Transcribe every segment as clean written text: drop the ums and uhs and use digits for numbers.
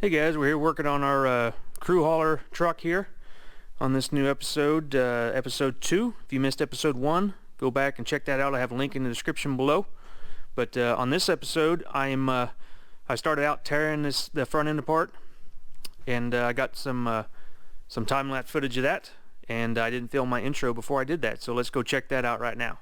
Hey guys, we're here working on our crew hauler truck here on this new episode, episode 2. If you missed episode 1, go back and check that out. I have a link in the description below. But on this episode, I started out tearing the front end apart, and I got some time-lapse footage of that, and I didn't film my intro before I did that, so let's go check that out right now.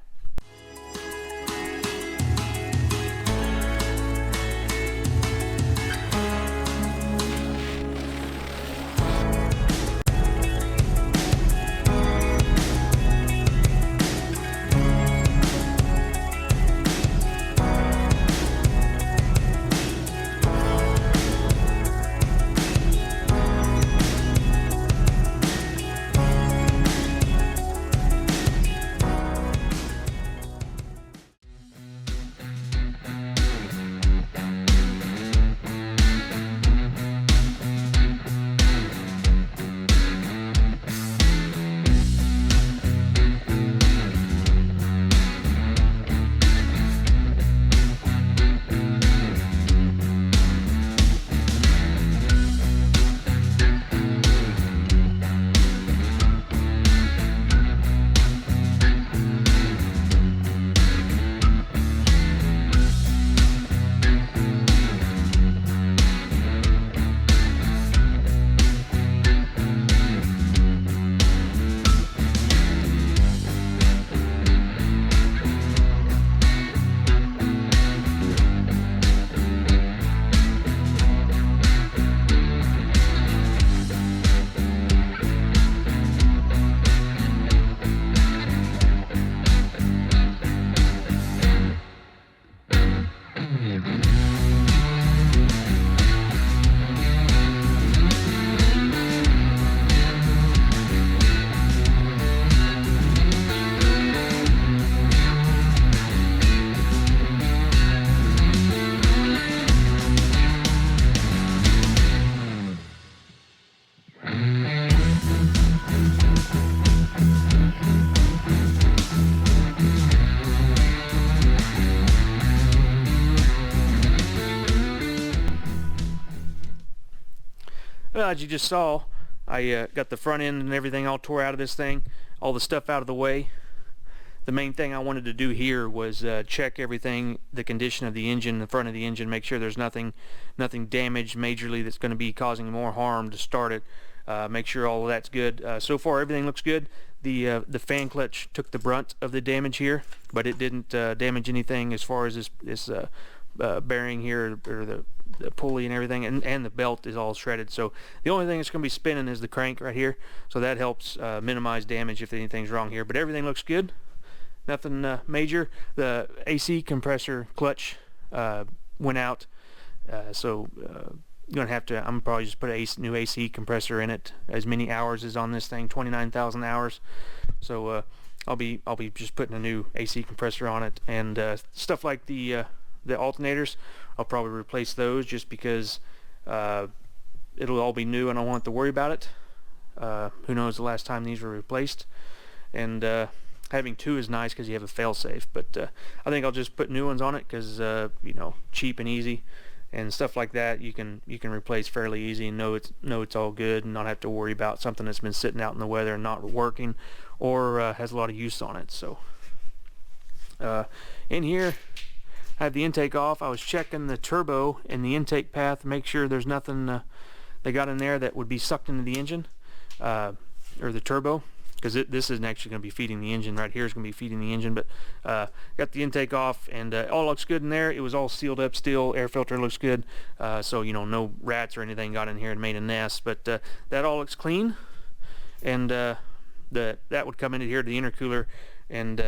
Well, as you just saw, I got the front end and everything all tore out of this thing, all the stuff out of the way. The main thing I wanted to do here was check everything, the condition of the engine, the front of the engine, make sure there's nothing damaged majorly that's going to be causing more harm to start it. Make sure all of that's good. So far everything looks good. The fan clutch took the brunt of the damage here, but it didn't damage anything as far as this bearing here, or the pulley and everything, and the belt is all shredded. So the only thing that's going to be spinning is the crank right here, so that helps minimize damage if anything's wrong here. But everything looks good, nothing major. The AC compressor clutch went out, so you're gonna have to, I'm probably just put a new AC compressor in it. As many hours as on this thing, 29,000 hours. So I'll be just putting a new AC compressor on it, and stuff like the alternators, I'll probably replace those just because it'll all be new and I don't want to worry about it. Who knows the last time these were replaced. And having two is nice because you have a fail-safe, but I think I'll just put new ones on it because you know, cheap and easy, and stuff like that you can replace fairly easy and know it's all good and not have to worry about something that's been sitting out in the weather and not working, or has a lot of use on it. So in here I have the intake off. I was checking the turbo and the intake path, make sure there's nothing they got in there that would be sucked into the engine or the turbo, because this isn't actually going to be feeding the engine. Right here is going to be feeding the engine, but got the intake off, and all looks good in there. It was all sealed up still. Air filter looks good, so you know, no rats or anything got in here and made a nest, but that all looks clean. And that would come into here to the intercooler, and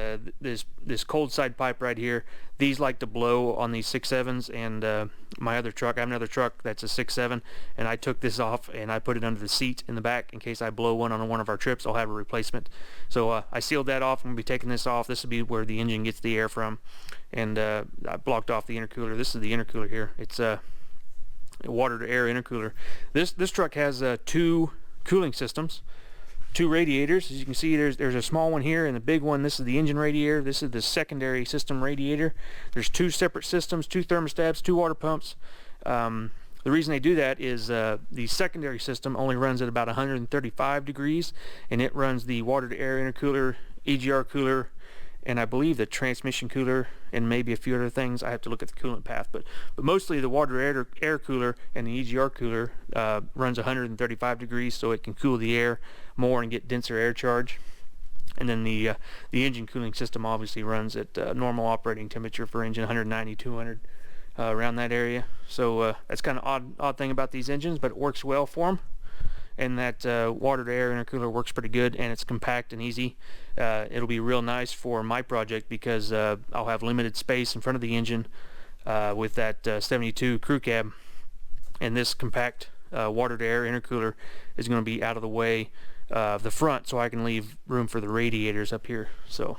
this cold side pipe right here, these like to blow on these 6.7s, and my other truck, I have another truck that's a 6.7, and I took this off and I put it under the seat in the back in case I blow one on one of our trips. I'll have a replacement. So I sealed that off. I'm going to be taking this off. This will be where the engine gets the air from, and I blocked off the intercooler. This is the intercooler here. It's a water to air intercooler. This truck has two cooling systems, two radiators. As you can see, there's a small one here and a big one. This is the engine radiator. This is the secondary system radiator. There's two separate systems, two thermostats, two water pumps. The reason they do that is the secondary system only runs at about 135 degrees, and it runs the water-to-air intercooler, EGR cooler, and I believe the transmission cooler, and maybe a few other things. I have to look at the coolant path, but mostly the water-to-air cooler and the EGR cooler runs 135 degrees, so it can cool the air more and get denser air charge. And then the engine cooling system obviously runs at normal operating temperature for engine, 190, 200, around that area. So that's kind of odd thing about these engines, but it works well for them. And that water-to-air intercooler works pretty good, and it's compact and easy. It'll be real nice for my project because I'll have limited space in front of the engine with that 72 crew cab, and this compact water-to-air intercooler is going to be out of the way of the front, so I can leave room for the radiators up here. So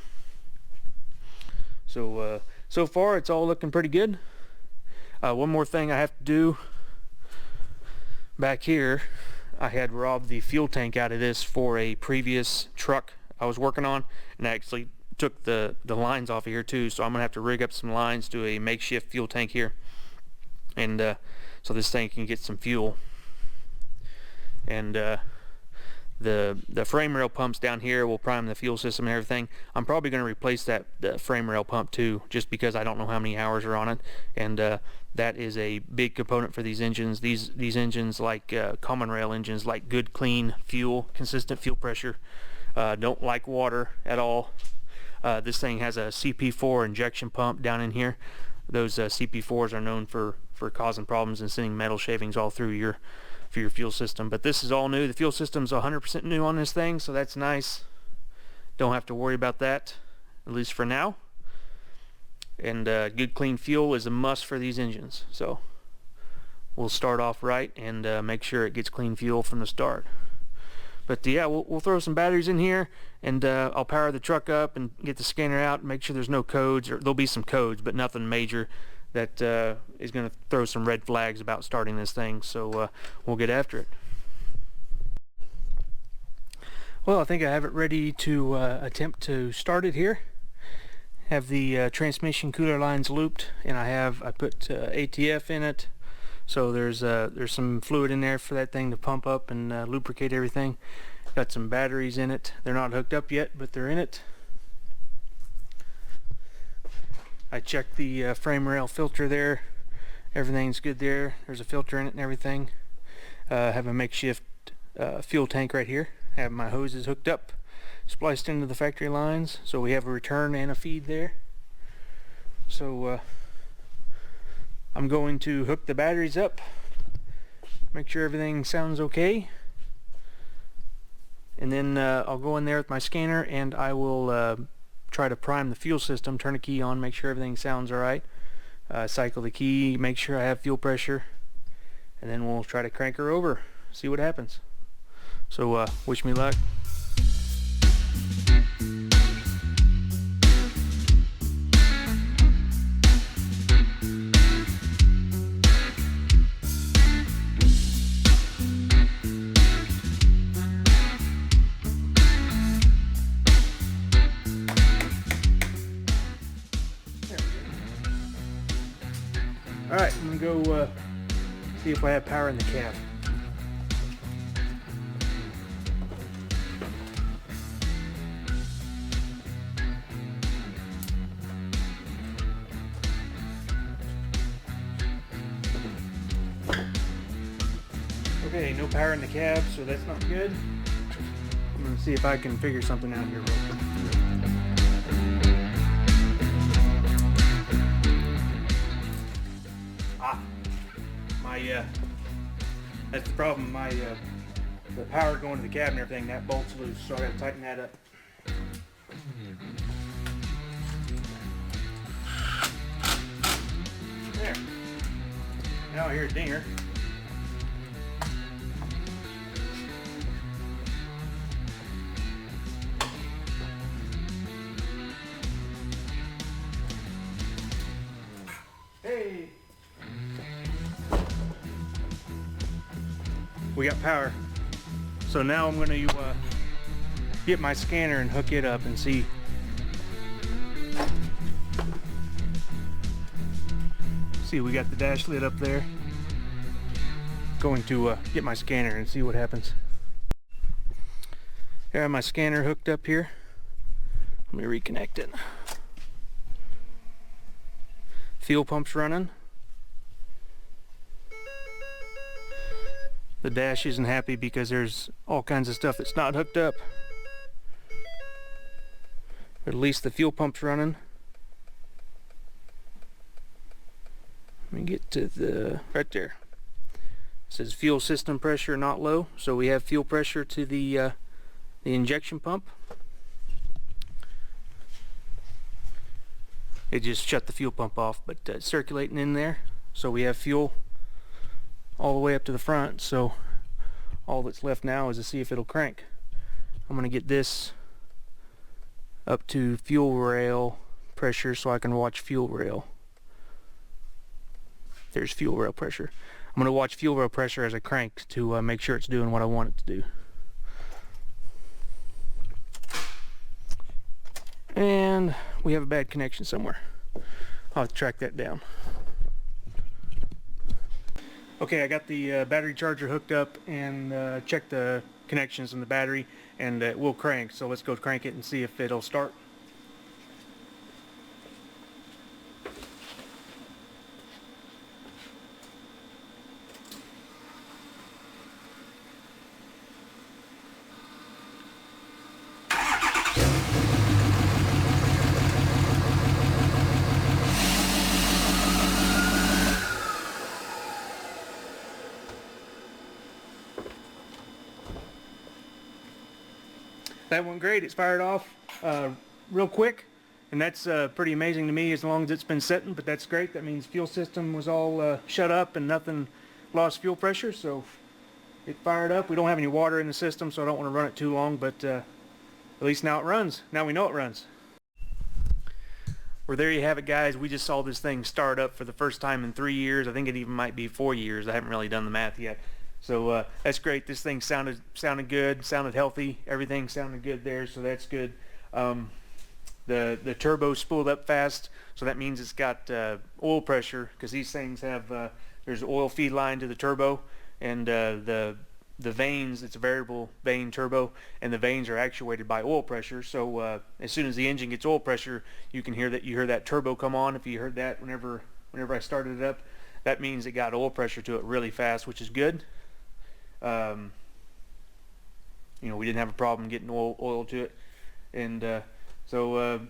far it's all looking pretty good. One more thing I have to do back here. I had robbed the fuel tank out of this for a previous truck I was working on, and I actually took the lines off of here too, so I'm gonna have to rig up some lines to a makeshift fuel tank here, and so this thing can get some fuel. And the frame rail pumps down here will prime the fuel system and everything. I'm probably going to replace the frame rail pump too, just because I don't know how many hours are on it, and that is a big component for these engines. These engines, like common rail engines, like good clean fuel, consistent fuel pressure, don't like water at all. This thing has a CP4 injection pump down in here. Those CP4s are known for causing problems and sending metal shavings all through your fuel system. But this is all new. The fuel system's 100% new on this thing, so that's nice. Don't have to worry about that, at least for now. And good clean fuel is a must for these engines, so we'll start off right and make sure it gets clean fuel from the start. But yeah, we'll throw some batteries in here, and I'll power the truck up and get the scanner out and make sure there's no codes, or there'll be some codes but nothing major that is going to throw some red flags about starting this thing. So we'll get after it. Well, I think I have it ready to attempt to start it here. Have the transmission cooler lines looped, and I put ATF in it, so there's some fluid in there for that thing to pump up and lubricate everything. Got some batteries in it. They're not hooked up yet, but they're in it. I checked the frame rail filter there. Everything's good there. There's a filter in it and everything. Have a makeshift fuel tank right here. Have my hoses hooked up, spliced into the factory lines, so we have a return and a feed there. So I'm going to hook the batteries up, make sure everything sounds okay, and then I'll go in there with my scanner and I will try to prime the fuel system, turn a key on, make sure everything sounds alright, cycle the key, make sure I have fuel pressure, and then we'll try to crank her over, see what happens. So wish me luck. Alright, I'm going to go see if I have power in the cab. Okay, no power in the cab, so that's not good. I'm going to see if I can figure something out here real quick. That's the problem. The power going to the cab and everything, that bolt's loose, so I got to tighten that up. There. Now I hear a dinger. Hey. We got power. So now I'm going to get my scanner and hook it up and see. See, we got the dash lit up there. going to get my scanner and see what happens. Here I have my scanner hooked up here. Let me reconnect it. Fuel pump's running. The dash isn't happy because there's all kinds of stuff that's not hooked up. But at least the fuel pump's running. Let me get to the right there. It says fuel system pressure not low, so we have fuel pressure to the injection pump. It just shut the fuel pump off, but it's circulating in there, so we have fuel all the way up to the front. So all that's left now is to see if it'll crank. I'm going to get this up to fuel rail pressure so I can watch fuel rail. There's fuel rail pressure. I'm going to watch fuel rail pressure as I crank to make sure it's doing what I want it to do. And we have a bad connection somewhere. I'll have to track that down. Okay, I got the battery charger hooked up and checked the connections in the battery, and it will crank. So let's go crank it and see if it'll start. That went great. It's fired off real quick, and that's pretty amazing to me as long as it's been sitting, but that's great. That means fuel system was all shut up and nothing lost fuel pressure, so it fired up. We don't have any water in the system, so I don't want to run it too long, but at least now it runs. Now we know it runs. Well, there you have it, guys. We just saw this thing start up for the first time in 3 years. I think it even might be 4 years. I haven't really done the math yet. So that's great. This thing sounded good, sounded healthy. Everything sounded good there, so that's good. The turbo spooled up fast, so that means it's got oil pressure, because these things have there's an oil feed line to the turbo, and the vanes, it's a variable vane turbo, and the vanes are actuated by oil pressure. So as soon as the engine gets oil pressure, you can hear that. You hear that turbo come on. If you heard that whenever I started it up, that means it got oil pressure to it really fast, which is good. You know, we didn't have a problem getting oil to it, and so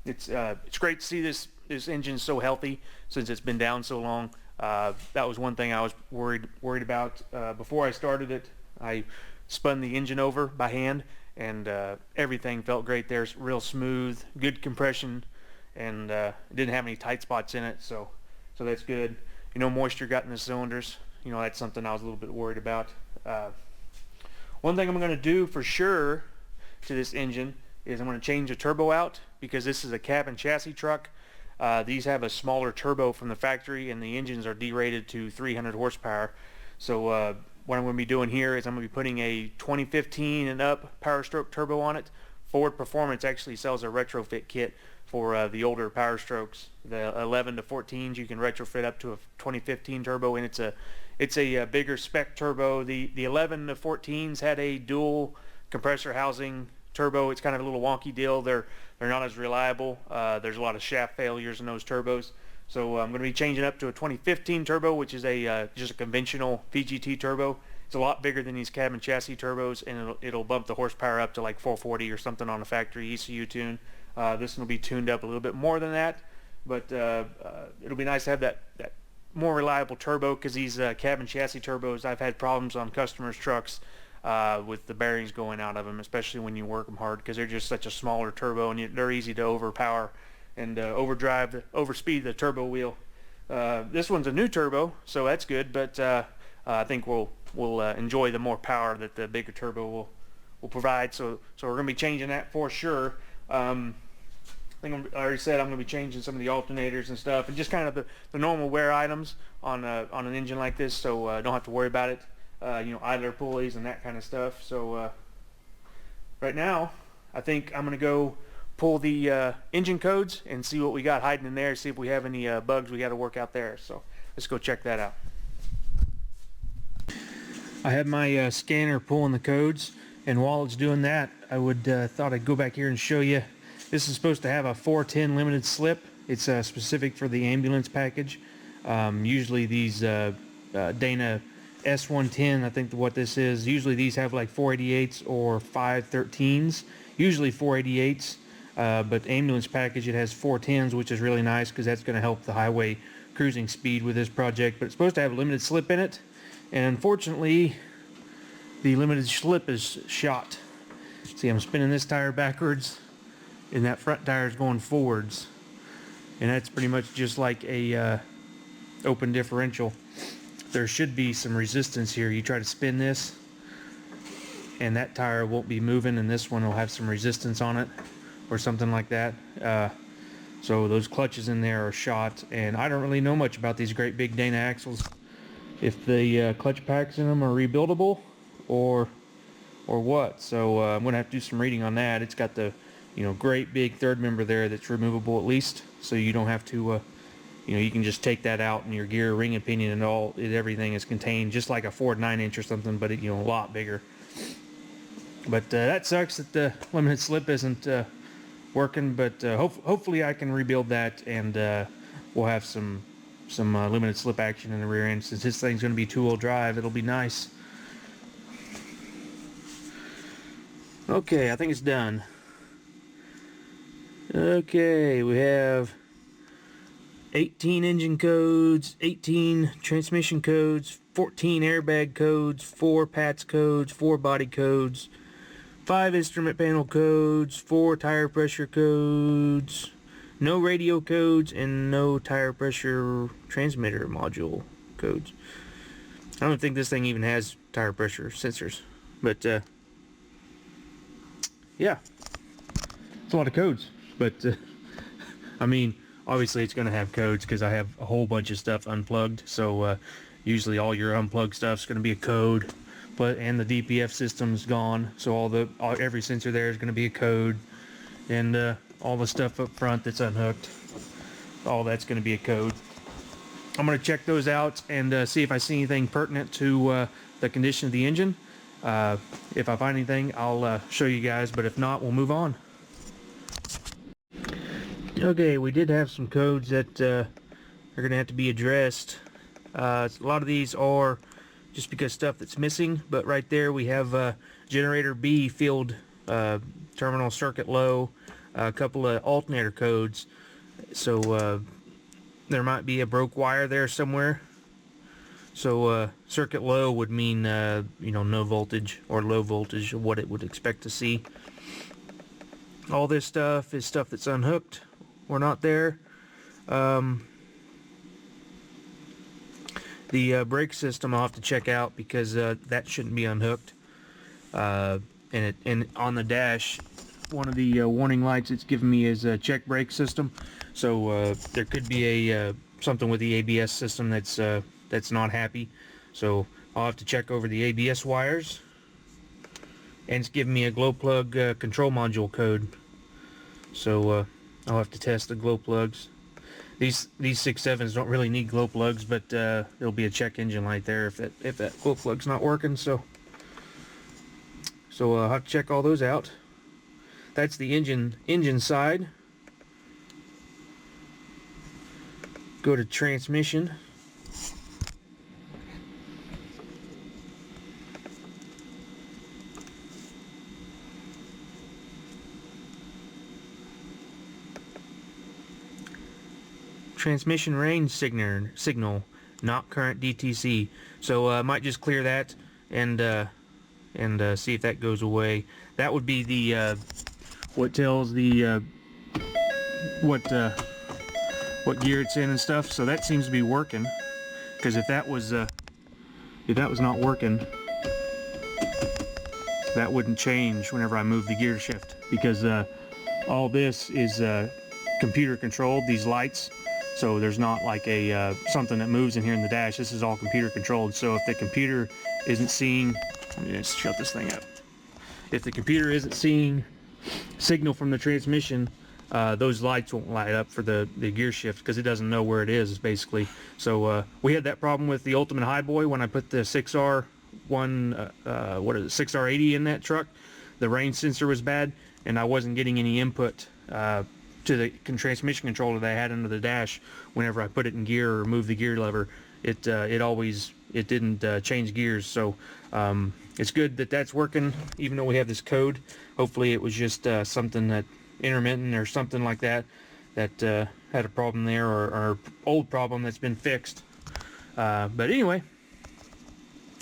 it's great to see this engine so healthy since it's been down so long. That was one thing I was worried about before I started it. I spun the engine over by hand, and everything felt great there. It's real smooth, good compression, and it didn't have any tight spots in it, so that's good. You know, moisture got in the cylinders. You know, that's something I was a little bit worried about. One thing I'm going to do for sure to this engine is I'm going to change the turbo out, because this is a cab and chassis truck. These have a smaller turbo from the factory, and the engines are derated to 300 horsepower. So what I'm going to be doing here is I'm going to be putting a 2015 and up Powerstroke turbo on it. Ford Performance actually sells a retrofit kit for the older Powerstrokes. The 11 to 14s you can retrofit up to a 2015 turbo, and it's a bigger spec turbo. The 11 to 14s had a dual compressor housing turbo. It's kind of a little wonky deal. They're not as reliable. There's a lot of shaft failures in those turbos. So I'm going to be changing up to a 2015 turbo, which is just a conventional VGT turbo. It's a lot bigger than these cab and chassis turbos, and it'll bump the horsepower up to like 440 or something on a factory ECU tune. This one will be tuned up a little bit more than that, but it'll be nice to have that more reliable turbo, because these cab and chassis turbos, I've had problems on customers' trucks with the bearings going out of them, especially when you work them hard, because they're just such a smaller turbo, and they're easy to overpower and overspeed the turbo wheel. This one's a new turbo, so that's good, but I think we'll enjoy the more power that the bigger turbo will provide. So we're going to be changing that for sure. I already said I'm going to be changing some of the alternators and stuff, and just kind of the normal wear items on an engine like this, so don't have to worry about it. You know, idler pulleys and that kind of stuff. So right now, I think I'm going to go pull the engine codes and see what we got hiding in there, see if we have any bugs we got to work out there. So let's go check that out. I have my scanner pulling the codes, and while it's doing that, I thought I'd go back here and show you. This is supposed to have a 410 limited slip. It's specific for the ambulance package. Usually these Dana S110, I think what this is, usually these have like 488s or 513s, usually 488s, but ambulance package, it has 410s, which is really nice because that's going to help the highway cruising speed with this project. But it's supposed to have a limited slip in it, and unfortunately the limited slip is shot. See, I'm spinning this tire backwards and that front tire is going forwards, and that's pretty much just like a open differential. There should be some resistance here. You try to spin this and that tire won't be moving, and this one will have some resistance on it or something like that. So those clutches in there are shot, and I don't really know much about these great big Dana axles, if the clutch packs in them are rebuildable or what. So I'm gonna have to do some reading on that. It's got the great big third member there that's removable at least, so you don't have to you can just take that out, and your gear, ring and pinion, and everything is contained, just like a Ford 9-inch or something, but a lot bigger. But that sucks that the limited slip isn't working. But hopefully I can rebuild that, and we'll have some limited slip action in the rear end. Since this thing's going to be two-wheel drive, it'll be nice. Okay, I think it's done. Okay, we have 18 engine codes, 18 transmission codes, 14 airbag codes, 4 PATS codes, 4 body codes, 5 instrument panel codes, 4 tire pressure codes, no radio codes, and no tire pressure transmitter module codes. I don't think this thing even has tire pressure sensors, but yeah, it's a lot of codes. But I mean, obviously it's going to have codes because I have a whole bunch of stuff unplugged. So usually all your unplugged stuff is going to be a code, and the DPF system's gone, so every sensor there is going to be a code, and all the stuff up front that's unhooked, all that's going to be a code. I'm going to check those out and see if I see anything pertinent to the condition of the engine. If I find anything, I'll show you guys, but if not, we'll move on. Okay, we did have some codes that are going to have to be addressed. A lot of these are just because stuff that's missing, but right there we have generator B field terminal circuit low, a couple of alternator codes. So there might be a broke wire there somewhere. So circuit low would mean no voltage, or low voltage, what it would expect to see. All this stuff is stuff that's unhooked or not there. The brake system I'll have to check out because that shouldn't be unhooked. And on the dash, one of the warning lights it's giving me is a check brake system. So there could be a something with the ABS system that's not happy. So I'll have to check over the ABS wires. And it's giving me a glow plug control module code. So I'll have to test the glow plugs. These 6.7s don't really need glow plugs, but there'll be a check engine light there if that glow plug's not working. So I'll have to check all those out. That's the engine side. Go to transmission. Transmission range signal, not current DTC. So I might just clear that and see if that goes away. That would be the what tells the what gear it's in and stuff. So that seems to be working, because if that was not working, that wouldn't change whenever I move the gear shift, because all this is computer controlled, these lights. So there's not like a something that moves in here in the dash. This is all computer controlled. So if the computer isn't seeing, let me just shut this thing up. If the computer isn't seeing signal from the transmission, those lights won't light up for the gear shift, because it doesn't know where it is basically. So we had that problem with the Ultimate Highboy when I put the 6R what is it, 6R80 in that truck. The rain sensor was bad, and I wasn't getting any input to the transmission controller that I had under the dash. Whenever I put it in gear or move the gear lever, it didn't change gears. So it's good that that's working, even though we have this code. Hopefully it was just something that intermittent or something like that had a problem there, or old problem that's been fixed. But anyway,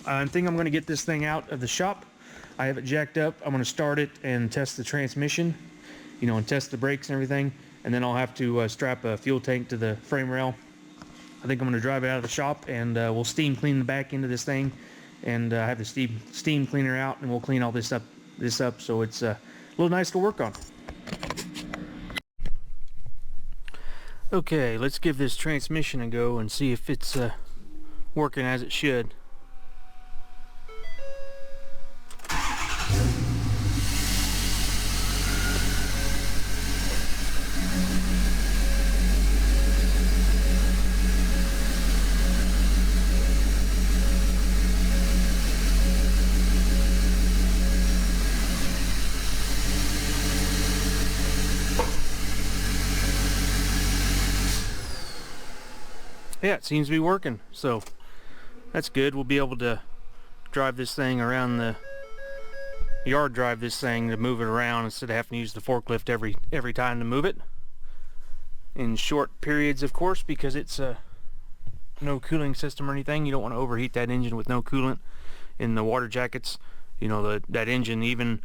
I think I'm going to get this thing out of the shop. I have it jacked up. I'm going to start it and test the transmission, and test the brakes and everything. And then I'll have to strap a fuel tank to the frame rail. I think I'm going to drive it out of the shop, and we'll steam clean the back end of this thing, and have the steam cleaner out, and we'll clean all this up so it's a little nice to work on. Okay, let's give this transmission a go and see if it's working as it should. Yeah, it seems to be working, so that's good. We'll be able to drive this thing around the yard, drive this thing to move it around instead of having to use the forklift every time to move it. In short periods, of course, because it's no cooling system or anything. You don't want to overheat that engine with no coolant in the water jackets. That engine, even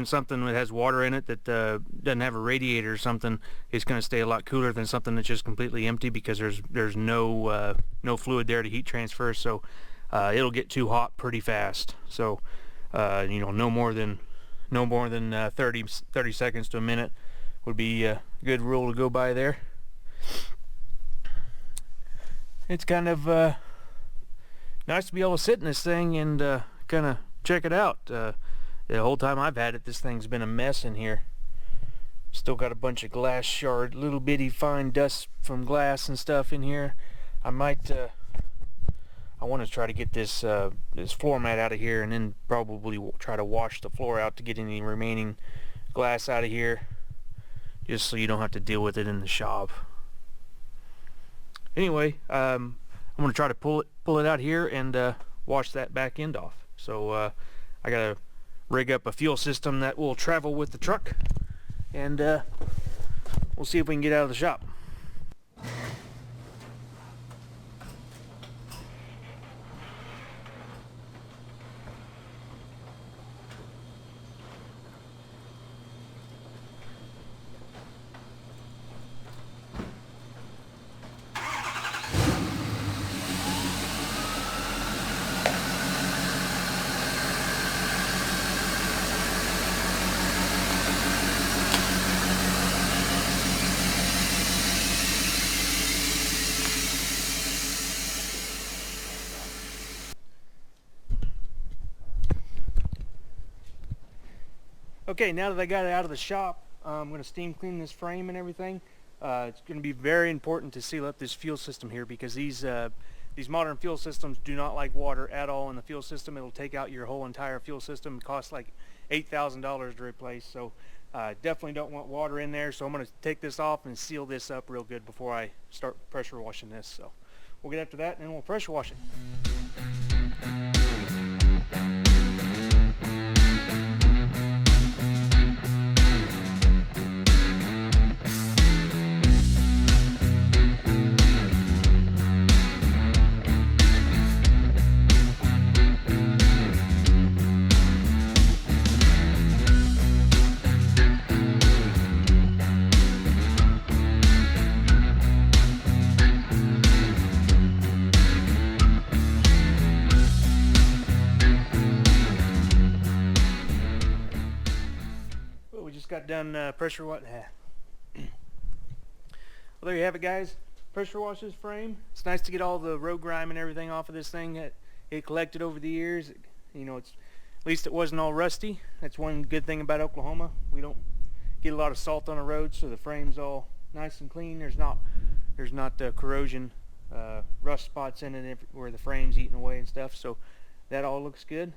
something that has water in it that doesn't have a radiator or something, is going to stay a lot cooler than something that's just completely empty, because there's no fluid there to heat transfer. So it'll get too hot pretty fast. So no more than 30 seconds to a minute would be a good rule to go by there. It's kind of nice to be able to sit in this thing and kind of check it out. The whole time I've had it, this thing's been a mess in here. Still got a bunch of glass shard, little bitty fine dust from glass and stuff in here. I want to try to get this floor mat out of here, and then probably try to wash the floor out to get any remaining glass out of here, just so you don't have to deal with it in the shop. Anyway, I'm going to try to pull it out here and wash that back end off. So I got to rig up a fuel system that will travel with the truck, and we'll see if we can get out of the shop. Okay, now that I got it out of the shop, I'm going to steam clean this frame and everything. It's going to be very important to seal up this fuel system here, because these modern fuel systems do not like water at all in the fuel system. It'll take out your whole entire fuel system. It costs like $8,000 to replace, so definitely don't want water in there. So I'm going to take this off and seal this up real good before I start pressure washing this. So we'll get after that, and then we'll pressure wash it. Got done pressure wash. Well, there you have it, guys. Pressure wash this frame. It's nice to get all the road grime and everything off of this thing that it collected over the years. It's at least it wasn't all rusty. That's one good thing about Oklahoma. We don't get a lot of salt on the road, so the frame's all nice and clean. There's not corrosion, rust spots in it where the frame's eating away and stuff. So That all looks good.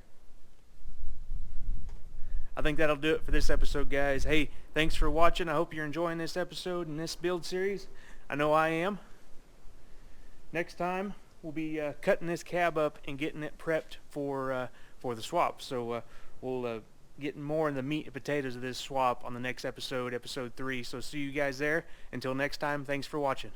I think that'll do it for this episode, guys. Hey, thanks for watching. I hope you're enjoying this episode and this build series. I know I am. Next time, we'll be cutting this cab up and getting it prepped for the swap. So we'll get more in the meat and potatoes of this swap on the next episode, episode 3. So see you guys there. Until next time, thanks for watching.